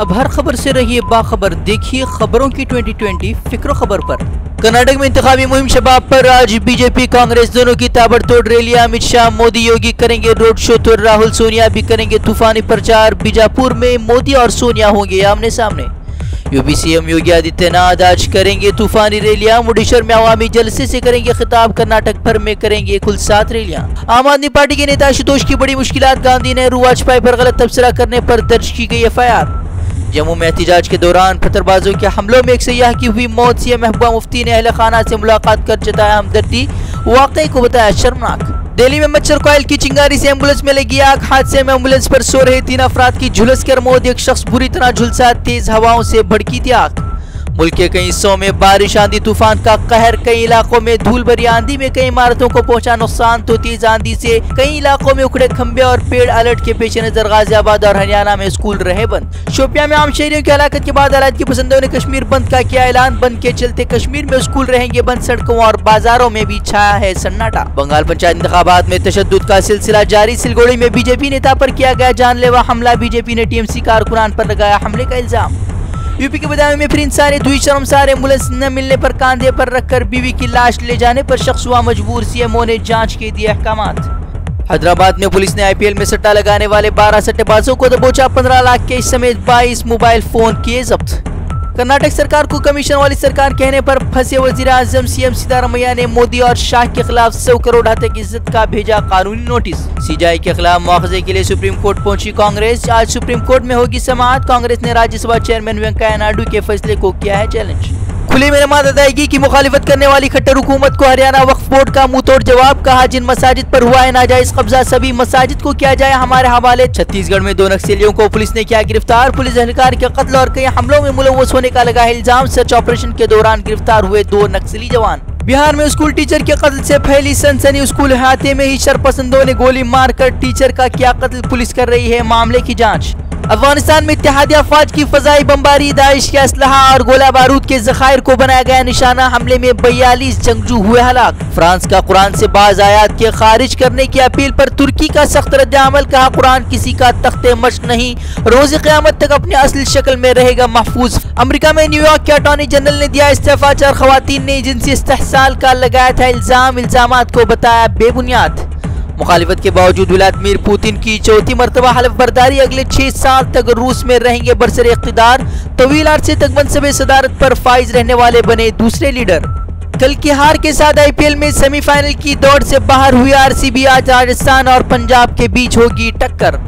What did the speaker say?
अब हर खबर से रहिए बाखबर, देखिए खबरों की 2020 फिक्र खबर पर। कर्नाटक में इंतखाबी मुहिम शबाब पर आज बीजेपी कांग्रेस दोनों की ताबड़तोड़ रैलियां। अमित शाह मोदी योगी करेंगे रोड शो तो राहुल सोनिया भी करेंगे तूफानी प्रचार। बीजापुर में मोदी और सोनिया होंगे आमने सामने। यूपी सीएम योगी आदित्यनाथ आज करेंगे तूफानी रैलियां। मुंडेश्वर में अवामी जलसे से करेंगे खिताब। कर्नाटक भर में करेंगे कुल 7 रैलियां। आम आदमी पार्टी के नेता आशुतोष की बड़ी मुश्किलात। गांधी नेहरू वाजपेयी पर गलत तबसरा करने पर दर्ज की गई FIR। जम्मू में एहतजाज के दौरान पत्थरबाजों के हमलों में एक सयाह की हुई मौत। सीएम महबूबा मुफ्ती ने अहले खाना से मुलाकात कर जताया हमदर्दी, वाकई को बताया शर्मनाक। दिल्ली में मच्छर कोयल की चिंगारी से एम्बुलेंस में लगी आग। हादसे में एम्बुलेंस पर सो रहे 3 अफराद की झुलस कर मौत। एक शख्स बुरी तरह झुलसा, तेज हवाओं से भड़की थी आग। मुल्क के कई हिस्सों में बारिश, आंधी तूफान का कहर। कई इलाकों में धूल भरी आंधी में कई इमारतों को पहुंचा नुकसान। तो तेज आंधी से कई इलाकों में उखड़े खंबे और पेड़। अलर्ट के पेश नजर गाजियाबाद और हरियाणा में स्कूल रहे बंद। शोपियां में आम शहरियों की हलाकत के बाद अलायद की पसंदों ने कश्मीर बंद का किया ऐलान। बंद के चलते कश्मीर में स्कूल रहेंगे बंद। सड़कों और बाजारों में भी छाया है सन्नाटा। बंगाल पंचायत इंतखाबात में तशद्दुद का सिलसिला जारी। सिलगोड़ी में बीजेपी नेता पर किया गया जानलेवा हमला। बीजेपी ने TMC कारकुनान पर लगाया हमले का इल्जाम। यूपी के बदायूं में फिर इंसानियत हुई शर्मसार। एम्बुलेंस न मिलने पर कांधे पर रखकर बीवी की लाश ले जाने पर शख्स हुआ मजबूर। CMO ने जांच के दिए अहकामात। हैदराबाद में पुलिस ने IPL में सट्टा लगाने वाले 12 सट्टेबाजों को दबोचा। 15 लाख कैश समेत 22 मोबाइल फोन किए जब्त। कर्नाटक सरकार को कमीशन वाली सरकार कहने पर फंसे वजीर आजम CM सिद्धारमैया ने मोदी और शाह के खिलाफ 100 करोड़ तक इज्जत का भेजा कानूनी नोटिस। CJI के खिलाफ मुआवजे के लिए सुप्रीम कोर्ट पहुंची कांग्रेस। आज सुप्रीम कोर्ट में होगी समाअत। कांग्रेस ने राज्यसभा चेयरमैन वेंकैया नायडू के फैसले को किया है चैलेंज। खुले में नमाज अदायगी की मुखालिफत करने वाली खट्टर हुकूमत को हरियाणा वक्फ बोर्ड का मुंह तोड़ जवाब। कहा जिन मसाजिद पर हुआ है नाजायज कब्जा सभी मसाजिद को किया जाए हमारे हवाले। छत्तीसगढ़ में 2 नक्सलियों को पुलिस ने किया गिरफ्तार। पुलिस एहलकार के कत्ल और कई हमलों में मुलव्वस होने का लगा इल्जाम। सर्च ऑपरेशन के दौरान गिरफ्तार हुए 2 नक्सली जवान। बिहार में स्कूल टीचर के कत्ल से फैली सनसनी। स्कूल अहाते में ही शरपसंदों ने गोली मारकर टीचर का किया कत्ल। पुलिस कर रही है मामले की जांच। अफगानिस्तान में इत्तेहादी अफवाज की फजाई बमबारी। दाइश के असलहा और गोला बारूद के जखायर को बनाया गया निशाना। हमले में 42 जंगजू हुए हलाक। फ्रांस का कुरान से बाज आयात के खारिज करने की अपील पर तुर्की का सख्त रद्द-ए-अमल। कहा कुरान किसी का तख्ते मश्क नहीं, रोज़ क़यामत तक अपनी असली शक्ल में रहेगा महफूज। अमेरिका में न्यूयॉर्क के अटॉर्नी जनरल ने दिया इस्तीफा। 4 खवातीन ने जिनसी इस्तेहसाल का लगाया था इल्जाम। इल्जामात को बताया बेबुनियाद। मुखालिफत के बावजूद व्लादिमीर पुतिन की 4थी मरतबा हलफ बर्दारी। अगले 6 साल तक रूस में रहेंगे बरसरे इख्तिदार। तवील अरसे तक मनसबे सदारत पर फाइज रहने वाले बने दूसरे लीडर। कल की हार के साथ IPL में सेमीफाइनल की दौड़ से बाहर हुई RCB। आज राजस्थान और पंजाब के बीच होगी टक्कर।